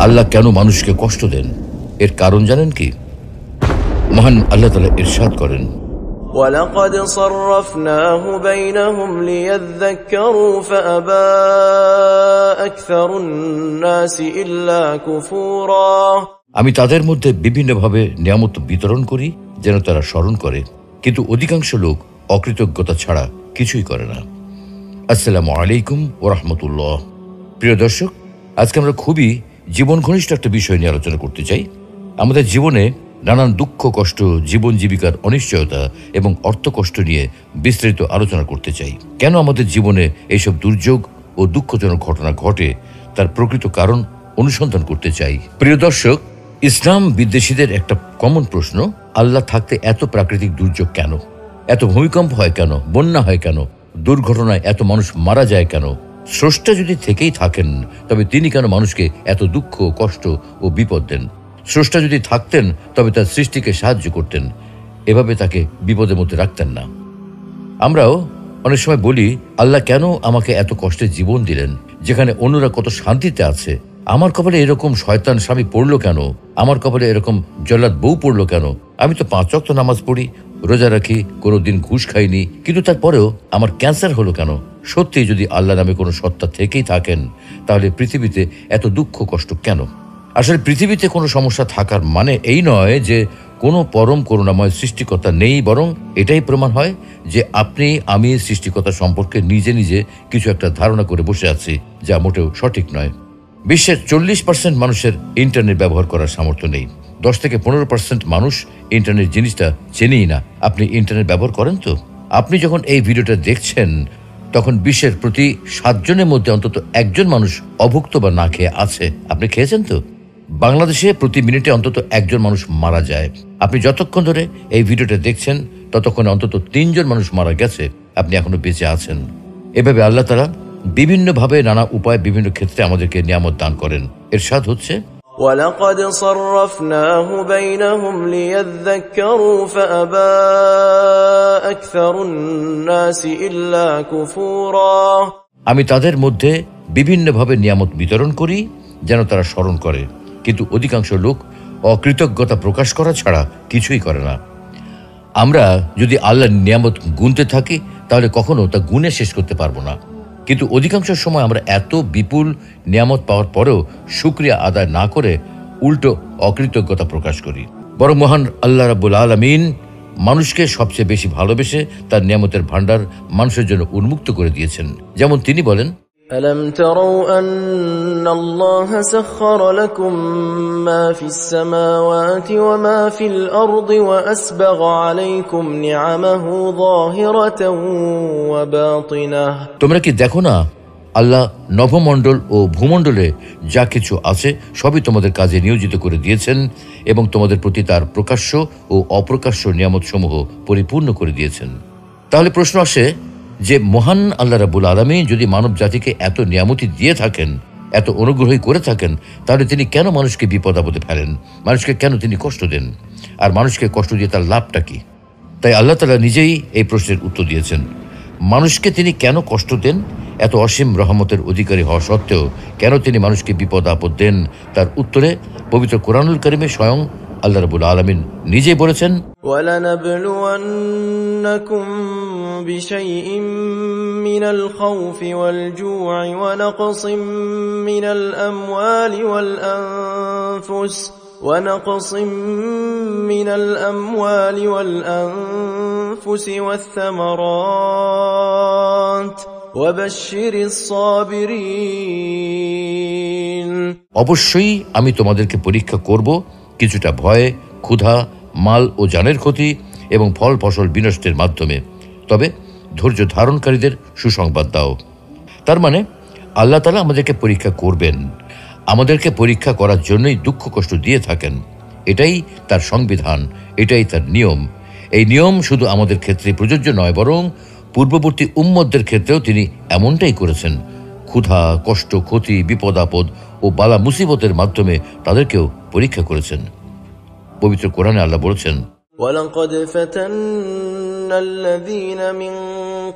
আল্লাহ কেন মানুষকে কষ্ট দেন, এর কারণ জানেন কি? মহান আল্লাহ তাআলা ইরশাদ করেন, وَلَقَدْ صَرَّفْنَاهُ بَيْنَهُمْ لِيَذَّكَّرُوا فَأَبَى أَكْثَرُ النَّاسِ إِلَّا كُفُورًا। আমি তাদের মধ্যে বিভিন্নভাবে নিয়ামত বিতরণ করি যেন তারা স্মরণ করে, কিন্তু অধিকাংশ লোক অকৃতজ্ঞতা ছাড়া কিছুই করে না। আসসালামু আলাইকুম ওয়া রাহমাতুল্লাহ। প্রিয় দর্শক, আজকে আমরা খুবই জীবন ঘনিষ্ঠ একটা বিষয় নিয়ে আলোচনা করতে চাই। আমাদের জীবনে নানান দুঃখ কষ্ট, জীবন জীবিকার অনিশ্চয়তা এবং অর্থ কষ্ট নিয়ে বিস্তারিত আলোচনা করতে চাই। কেন আমাদের জীবনে এইসব দুর্যোগ ও দুঃখজনক ঘটনা ঘটে, তার প্রকৃত কারণ অনুসন্ধান করতে চাই। প্রিয় দর্শক, ইসলাম বিদ্বেষীদের একটা কমন প্রশ্ন, আল্লাহ থাকতে এত প্রাকৃতিক দুর্যোগ কেন? এত ভূমিকম্প হয় কেন? বন্যা হয় কেন? দুর্ঘটনায় এত মানুষ মারা যায় কেন? স্রষ্টা যদি থেকেই থাকেন, তবে তিনি কেন মানুষকে এত দুঃখ, কষ্ট ও বিপদ দেন? স্রষ্টা যদি থাকতেন, তবে তার সৃষ্টিকে সাহায্য করতেন, এভাবে তাকে বিপদের মধ্যে রাখতেন না। আমরাও অনেক সময় বলি, আল্লাহ কেন আমাকে এত কষ্টের জীবন দিলেন, যেখানে অন্যরা কত শান্তিতে আছে? আমার কপালে এরকম শয়তান স্বামী পড়লো কেন? আমার কপালে এরকম জল্লাদ বউ পড়লো কেন? আমি তো 5 ওয়াক্ত নামাজ পড়ি, রোজা রাখি, কোনোদিন ঘুষ খাইনি, কিন্তু তারপরেও আমার ক্যান্সার হলো কেন? সত্যি যদি আল্লাহ নামে কোনো সত্তা থেকেই থাকেন, তাহলে পৃথিবীতে এত দুঃখ কষ্ট কেন? আসলে পৃথিবীতে কোনো সমস্যা থাকার মানে এই নয় যে কোনো পরম করুণাময় সৃষ্টিকর্তা নেই, বরং এটাই প্রমাণ হয় যে আমি সৃষ্টিকর্তা সম্পর্কে নিজে নিজে কিছু একটা ধারণা করে বসে আছি, যা মোটেও সঠিক নয়। বিশ্বের 40% মানুষের ইন্টারনেট ব্যবহার করার সামর্থ্য নেই। 10 থেকে 15% মানুষ ইন্টারনেট জিনিসটা চেনেই না। আপনি ইন্টারনেট ব্যবহার করেন তো? আপনি যখন এই ভিডিওটা দেখছেন, তখন বিশ্বের প্রতি 7 জনের মধ্যে অন্তত 1 জন মানুষ অভুক্ত বা না খেয়ে আছে। আপনি খেয়েছেন তো? বাংলাদেশে প্রতি মিনিটে অন্তত 1 জন মানুষ মারা যায়। আপনি যতক্ষণ ধরে এই ভিডিওটা দেখছেন, ততক্ষণে অন্তত 3 জন মানুষ মারা গেছে, আপনি এখনো বেঁচে আছেন। এভাবে আল্লাহ তাআলা বিভিন্নভাবে, নানা উপায়, বিভিন্ন ক্ষেত্রে আমাদেরকে নিয়ামত দান করেন। ইরশাদ হচ্ছে, وَلَقَدْ صَرَّفْنَاهُ بَيْنَهُمْ لِيَذَّكَّرُوا فَأَبَى أَكْثَرُ النَّاسِ إِلَّا كُفُورًا। আমি তাদের মধ্যে বিভিন্নভাবে নিয়ামত বিতরণ করি যেন তারা স্মরণ করে, কিন্তু অধিকাংশ লোক অকৃতজ্ঞতা প্রকাশ করা ছাড়া কিছুই করে না। আমরা যদি আল্লাহর নিয়ামত গুনতে থাকি, তাহলে কখনো তা গুনে শেষ করতে পারবো না। কিন্তু অধিকাংশ সময় আমরা এত বিপুল নিয়ামত পাওয়ার পরেও শুকরিয়া আদায় না করে উল্টো অকৃতজ্ঞতা প্রকাশ করি। বরং মহান আল্লাহ রাব্বুল আলামিন মানুষকে সবচেয়ে বেশি ভালোবেসে তার নিয়ামতের ভান্ডার মানুষের জন্য উন্মুক্ত করে দিয়েছেন। যেমন তিনি বলেন, أَلَمْ تَرَوْا أَنَّ اللَّهَ سَخَّرَ لَكُم مَّا فِي السَّمَاوَاتِ وَمَا فِي الْأَرْضِ وَأَسْبَغَ عَلَيْكُمْ نِعَمَهُ ظَاهِرَةً وَبَاطِنَةً। তোমরা কি দেখো না, আল্লাহ নভমণ্ডল ও ভূমণ্ডলে যা কিছু আছে সবই তোমাদের কাজে নিয়োজিত করে দিয়েছেন এবং তোমাদের প্রতি তার প্রকাশ্য ও অপ্রকাশ্য নিয়ামত সমূহ পরিপূর্ণ করে দিয়েছেন। তাহলে প্রশ্ন আসে যে, মহান আল্লাহ রাব্বুল আলামিন যদি মানব জাতিকে এত নিয়ামতি দিয়ে থাকেন, এত অনুগ্রহই করে থাকেন, তাহলে তিনি কেন মানুষকে বিপদ আপদে ফেলেন? মানুষকে কেন তিনি কষ্ট দেন? আর মানুষকে কষ্ট দিয়ে তার লাভটা কি? তাই আল্লাহ তাআলা নিজেই এই প্রশ্নের উত্তর দিয়েছেন। মানুষকে তিনি কেন কষ্ট দেন? এত অসীম রহমতের অধিকারী হওয়া সত্ত্বেও কেন তিনি মানুষকে বিপদ আপদ দেন? তার উত্তরে পবিত্র কোরআনুল কারিমে স্বয়ং আল্লাহ রাব্বুল আলামিন নিজেই বলেছেন, وَلَنَبْلُوَنَّكُمْ بِشَيْءٍ مِّنَ الْخَوْفِ وَالْجُوعِ وَنَقْصٍ مِّنَ الْأَمْوَالِ وَالْأَنفُسِ وَالثَّمَرَاتِ وَبَشِّرِ الصَّابِرِينَ। অবশ্যই আমি তোমাদেরকে পরীক্ষা করব কিছুটা ভয়, ক্ষুধা, মাল ও জানের ক্ষতি এবং ফল ফসল বিনষ্টের মাধ্যমে, তবে ধৈর্য ধারণকারীদের সুসংবাদ দাও। তার মানে আল্লাহ তাআলা আমাদেরকে পরীক্ষা করবেন, আমাদেরকে পরীক্ষা করার জন্যই দুঃখ কষ্ট দিয়ে থাকেন। এটাই তার সংবিধান, এটাই তার নিয়ম। এই নিয়ম শুধু আমাদের ক্ষেত্রে প্রযোজ্য নয়, বরং পূর্ববর্তী উম্মতদের ক্ষেত্রেও তিনি এমনটাই করেছেন। ক্ষুধা, কষ্ট, ক্ষতি, বিপদ আপদ ও বালা মুসিবতের মাধ্যমে তাদেরকেও পরীক্ষা করেছেন। পবিত্র কোরআনে আল্লাহ বলেছেন, وَلَقَدْ فَتَنَّا الذين من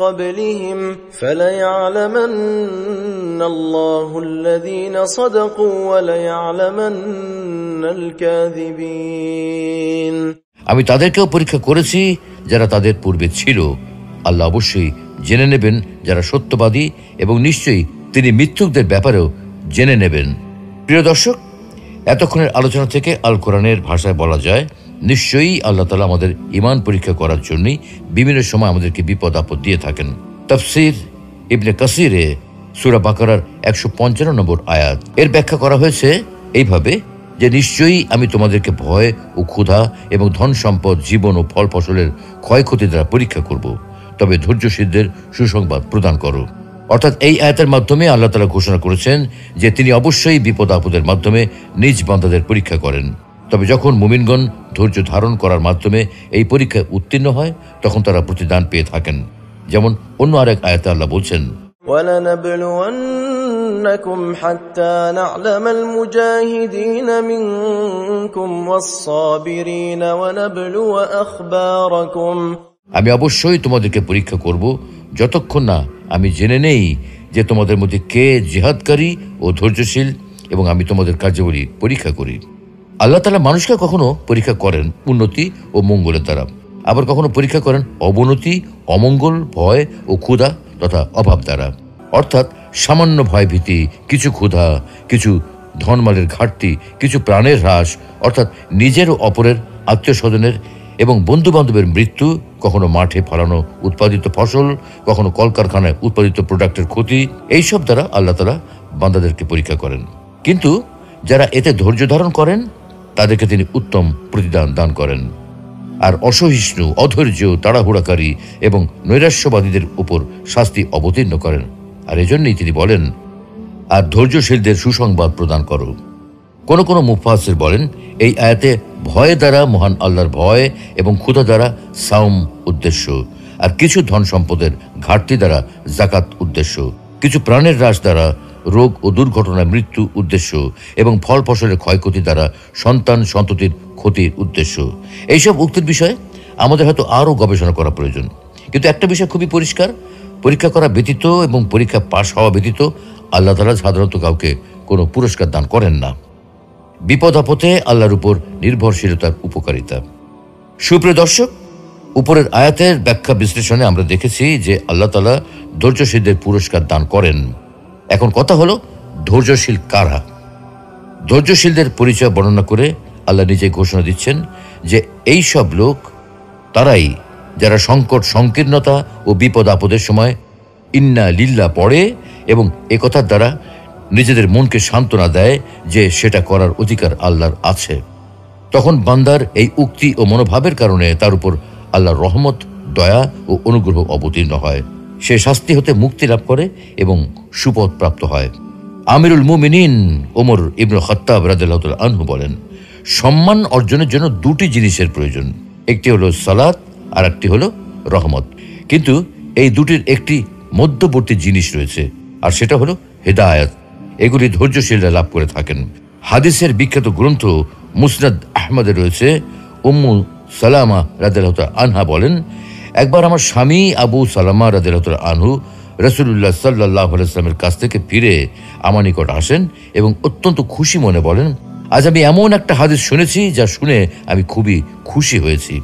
قبلهم فليعلمن الله الذين صدقوا وليعلمن الكاذبين। আমি তাদেরকেও পরীক্ষা করেছি যারা তাদের পূর্বে ছিল। আল্লাহ অবশ্যই জেনে নেবেন যারা সত্যবাদী, এবং নিশ্চয়ই তিনি মিথ্যুকদের ব্যাপারেও জেনে নেবেন। প্রিয় দর্শক, এতক্ষণের আলোচনা থেকে আল কোরআনের ভাষায় বলা যায়, নিশ্চয়ই আল্লাহ তাআলা আমাদের ঈমান পরীক্ষা করার জন্যই বিভিন্ন সময় আমাদেরকে বিপদ আপদ দিয়ে থাকেন। তাফসীর ইবনে কাসিরে সূরা বাকারার 155 নম্বর আয়াত এর ব্যাখ্যা করা হয়েছে এইভাবে যে নিশ্চয়ই আমি তোমাদেরকে ভয় ও ক্ষুধা এবং ধন সম্পদ, জীবন ও ফল ফসলের ক্ষয়ক্ষতি দ্বারা পরীক্ষা করব, তবে ধৈর্যশীলদের সুসংবাদ প্রদান করো। অর্থাৎ এই আয়াতের মাধ্যমে আল্লাহ তাআলা ঘোষণা করেছেন যে তিনি অবশ্যই বিপদ আপদের মাধ্যমে নিজ বান্দাদের পরীক্ষা করেন। তবে যখন মুমিনগণ ধৈর্য ধারণ করার মাধ্যমে এই পরীক্ষায় উত্তীর্ণ হয়, তখন তারা প্রতিদান পেয়ে থাকেন। যেমন অন্য আরেক আয়াতে আল্লাহ বলছেন, وَلَنَبْلُوَنَّكُمْ حَتَّى نَعْلَمَ الْمُجَاهِدِينَ مِنكُمْ وَالصَّابِرِينَ وَنَبْلُوَ أَخْبَارَكُمْ। আমি অবশ্যই তোমাদেরকে পরীক্ষা করব যতক্ষণ না আমি জেনে নেই যে তোমাদের মধ্যে কে জিহাদকারী ও ধৈর্যশীল, এবং আমি তোমাদের কার্যাবলী পরীক্ষা করি। আল্লাহ তাআলা মানুষকে কখনো পরীক্ষা করেন উন্নতি ও মঙ্গলের দ্বারা, আবার কখনো পরীক্ষা করেন অবনতি, অমঙ্গল, ভয় ও ক্ষুধা তথা অভাব দ্বারা। অর্থাৎ সামান্য ভয়ভীতি, কিছু ক্ষুধা, কিছু ধনমালের ঘাটতি, কিছু প্রাণের হ্রাস, অর্থাৎ নিজের ও অপরের, আত্মীয় স্বজনের এবং বন্ধু বান্ধবের মৃত্যু, কখনো মাঠে ফলানো উৎপাদিত ফসল, কখনো কলকারখানায় উৎপাদিত প্রোডাক্টের ক্ষতি, এইসব দ্বারা আল্লাহ তাআলা বান্দাদেরকে পরীক্ষা করেন। কিন্তু যারা এতে ধৈর্য ধারণ করেন তাদেরকে তিনি উত্তম প্রতিদান দান করেন। আর অসহিষ্ণু, অধৈর্য, তাড়াহুড়াকারী এবং নৈরাশ্যবাদীদের উপর শাস্তি অবতীর্ণ করেন। আর এজন্যই তিনি বলেন, আর ধৈর্যশীলদের সুসংবাদ প্রদান করো। কোন কোন মুফাসসির বলেন, এই আয়াতে ভয় দ্বারা মহান আল্লাহর ভয় এবং ক্ষুধা দ্বারা সাওম উদ্দেশ্য, আর কিছু ধন সম্পদের ঘাটতি দ্বারা যাকাত উদ্দেশ্য, কিছু প্রাণের হ্রাস দ্বারা রোগ ও দুর্ঘটনায় মৃত্যু উদ্দেশ্য, এবং ফল ফসলের ক্ষয়ক্ষতি দ্বারা সন্তান সন্ততির ক্ষতির উদ্দেশ্য। এইসব উক্তির বিষয়ে আমাদের হয়তো আরও গবেষণা করা প্রয়োজন। কিন্তু একটা বিষয় খুবই পরিষ্কার, পরীক্ষা করা ব্যতীত এবং পরীক্ষা পাশ হওয়া ব্যতীত আল্লাহ তাআলা সাধারণত কাউকে কোনো পুরস্কার দান করেন না। বিপদ আপদে আল্লাহর উপর নির্ভরশীলতার উপকারিতা। সুপ্রিয় দর্শক, উপরের আয়াতের ব্যাখ্যা বিশ্লেষণে আমরা দেখেছি যে আল্লাহ তাআলা ধৈর্যশীলদের পুরস্কার দান করেন। এখন কথা হলো, ধৈর্যশীল কারা? ধৈর্যশীলদের পরিচয় বর্ণনা করে আল্লাহ নিজে ঘোষণা দিচ্ছেন যে এই সব লোক তারাই যারা সংকট, সংকীর্ণতা ও বিপদ আপদের সময় ইন্না লিল্লাহ পড়ে এবং একথার দ্বারা নিজেদের মনকে সান্ত্বনা দেয় যে সেটা করার অধিকার আল্লাহর আছে। তখন বান্দার এই উক্তি ও মনোভাবের কারণে তার উপর আল্লাহর রহমত, দয়া ও অনুগ্রহ অবতীর্ণ হয়। সে শাস্তি হতে মুক্তি লাভ করে এবং সুপথ প্রাপ্ত হয়। আমিরুল মুমিনিন ওমর ইবনে খাত্তাব রাদিয়াল্লাহু তাআলা আনহু বলেন, সম্মান অর্জনের জন্য দুটি জিনিসের প্রয়োজন, একটি হলো সালাত আর একটি হলো রহমত। কিন্তু এই দুটির একটি মধ্যবর্তী জিনিস রয়েছে, আর সেটা হলো হিদায়াত। এগুলি ধৈর্যশীলরা লাভ করে থাকেন। হাদিসের বিখ্যাত গ্রন্থ মুসনাদ আহমদে রয়েছে, উম্মু সালামা রাদিয়াল্লাহু তাআলা আনহা বলেন, একবার আমার স্বামী আবু সালামা রাদিয়াল্লাহু তাআলা আনহু রাসূলুল্লাহ সাল্লাল্লাহু আলাইহি ওয়াসাল্লামের কাছ থেকে ফিরে আমার নিকট আসেন এবং অত্যন্ত খুশি মনে বলেন, আজ আমি এমন একটা হাদিস শুনেছি যা শুনে আমি খুবই খুশি হয়েছি।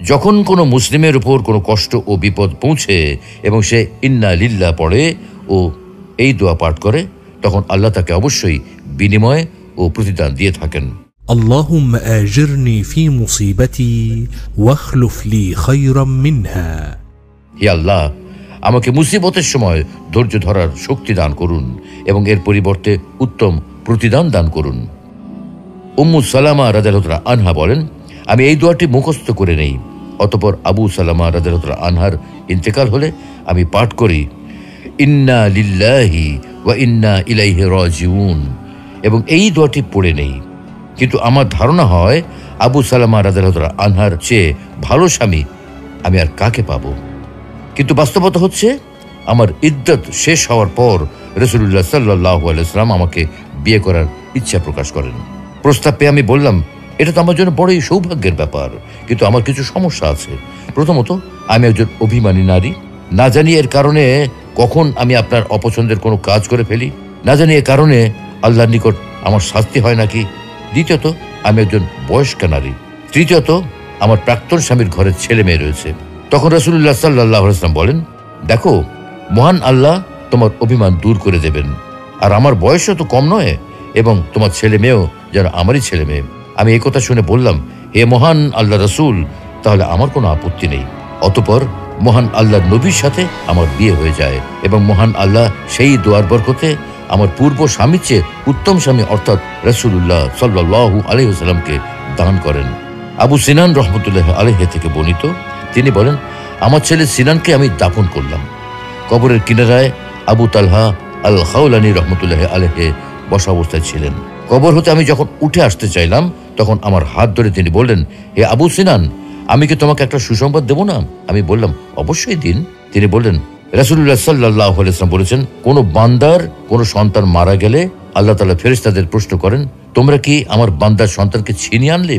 যখন কোনো মুসলিমের উপর কোনো কষ্ট ও বিপদ পৌঁছে এবং সে ইন্না লিল্লাহ পড়ে ও এই দোয়া পাঠ করে, তখন আল্লাহ তাকে অবশ্যই বিনিময় ও প্রতিদান দিয়ে থাকেন। اللهم آجرني في مصيبتي واخلف لي خيرا منها। হে আল্লাহ, আমাকে মুসিবতের সময় ধৈর্য ধরার শক্তি দান করুন এবং এর পরিবর্তে উত্তম প্রতিদান দান করুন। উম্মু সালামা রাদিয়াল্লাহু তাআলা আনহা বলেন, আমি এই দোয়াটি মুখস্থ করে নেই। অতঃপর আবু সালামা রাদিয়াল্লাহু তাআলা আনহার ইন্তেকাল হলে আমি পাঠ করি, ইন্না লিল্লাহি ওয়া ইন্না ইলাইহি রাজিউন, এবং এই দোয়াটি পড়ে নেই। কিন্তু আমার ধারণা হয় আবু সালামা রাদিয়াল্লাহু তাআলা আনহার চেয়ে ভালো স্বামী আমি আর কাকে পাবো। কিন্তু বাস্তবতা হচ্ছে, আমার ইদ্দত শেষ হওয়ার পর রাসূলুল্লাহ সাল্লাল্লাহু আলাইহি ওয়াসাল্লাম আমাকে বিয়ে করার ইচ্ছা প্রকাশ করেন। প্রস্তাব পেয়ে আমি বললাম, এটা তো আমার জন্য বড়ই সৌভাগ্যের ব্যাপার, কিন্তু আমার কিছু সমস্যা আছে। প্রথমত, আমি একজন অভিমানী নারী। না জানি এর কারণে কখন আমি আপনার অপছন্দের কোনো কাজ করে ফেলি, না জানি এর কারণে আল্লাহর নিকট আমার শাস্তি হয় নাকি। দ্বিতীয়ত, আমি একজন বয়স্কা নারী। তৃতীয়ত, আমার প্রাক্তন স্বামীর ঘরে ছেলে মেয়ে রয়েছে। তখন রাসূলুল্লাহ সাল্লাল্লাহু আলাইহি ওয়াসাল্লাম বলেন, দেখো, মহান আল্লাহ তোমার অভিমান দূর করে দেবেন, আর আমার বয়সও তো কম নয়, এবং তোমার ছেলে মেয়েও যেন আমারই ছেলে মেয়ে। আমি এই কথা শুনে বললাম, হে মহান আল্লাহ রাসূল, তাহলে আমার কোনো আপত্তি নেই। অতঃপর মহান আল্লাহর নবীর সাথে আমার বিয়ে হয়ে যায়, এবং মহান আল্লাহ সেই দোয়ার বরকতে আমার পূর্ব স্বামীর চেয়ে উত্তম স্বামী অর্থাৎ রাসূলুল্লাহ সাল্লাল্লাহু আলাইহি ওয়াসাল্লামকে দান করেন। আবু সিনান রহমতুল্লাহ আলাইহি থেকে বর্ণিত, তিনি বলেন, আমার ছেলে সিনানকে আমি দাফন করলাম। কবরের কিনারায় আবু তালহা আল খাওলানি রহমতুল্লাহ আলাইহি বসা অবস্থায় ছিলেন। কবর হতে আমি যখন উঠে আসতে চাইলাম, তখন আমার হাত ধরে তিনি বললেন, হে আবু সিনান, আমি কি তোমাকে একটা সুসংবাদ দেব না? আমি বললাম, অবশ্যই দিন। তিনি বললেন, রাসূলুল্লাহ সাল্লাল্লাহু আলাইহি ওয়াসাল্লাম বলেছেন, কোন বান্দার কোন সন্তান মারা গেলে আল্লাহ তাআলা ফেরেশতাদের প্রশ্ন করেন, তোমরা কি আমার বান্দার সন্তানকে ছিনিয়ে আনলে?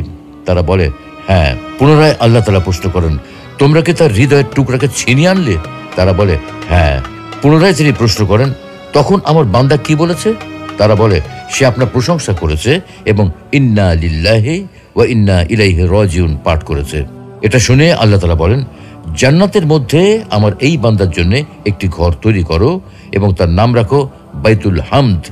তারা বলে, হ্যাঁ। পুনরায় আল্লাহ তাআলা প্রশ্ন করেন, তোমরা কি তার হৃদয়ের টুকরাকে ছিনিয়ে আনলে? তারা বলে, হ্যাঁ। পুনরায় তিনি প্রশ্ন করেন, তখন আমার বান্দা কি বলেছে? তারা বলে, সে আপনার প্রশংসা করেছে এবং ইন্না লিল্লাহি ওয়া ইন্না ইলাইহি রাজিউন পাঠ করেছে। এটা শুনে আল্লাহ তাআলা বলেন, জান্নাতের মধ্যে আমার এই বান্দার জন্য একটি ঘর তৈরি করো এবং তার নাম রাখো বাইতুল হামদ,